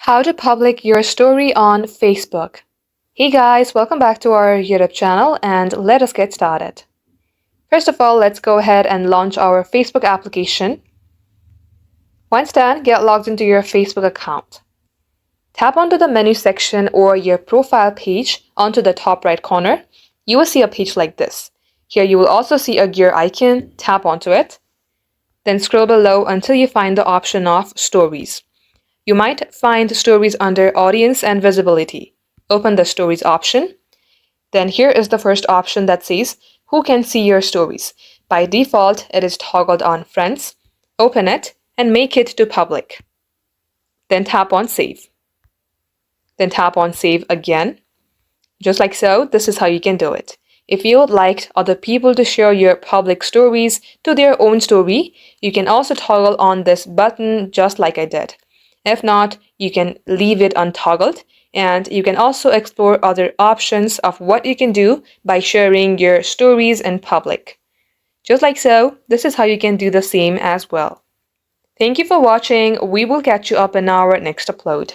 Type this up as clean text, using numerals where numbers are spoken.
How to public your story on Facebook. Hey guys, welcome back to our YouTube channel and let us get started. First of all, let's go ahead and launch our Facebook application. Once done, get logged into your Facebook account. Tap onto the menu section or your profile page onto the top right corner. You will see a page like this. Here you will also see a gear icon. Tap onto it. Then scroll below until you find the option of Stories. You might find Stories under Audience and Visibility. Open the Stories option. Then here is the first option that says Who can see your stories? By default, it is toggled on Friends. Open it and make it to Public. Then tap on Save. Then tap on Save again. Just like so, this is how you can do it. If you would like other people to share your public stories to their own story, you can also toggle on this button just like I did. If not, you can leave it untoggled, and you can also explore other options of what you can do by sharing your stories in public. Just like so, this is how you can do the same as well. Thank you for watching. We will catch you up in our next upload.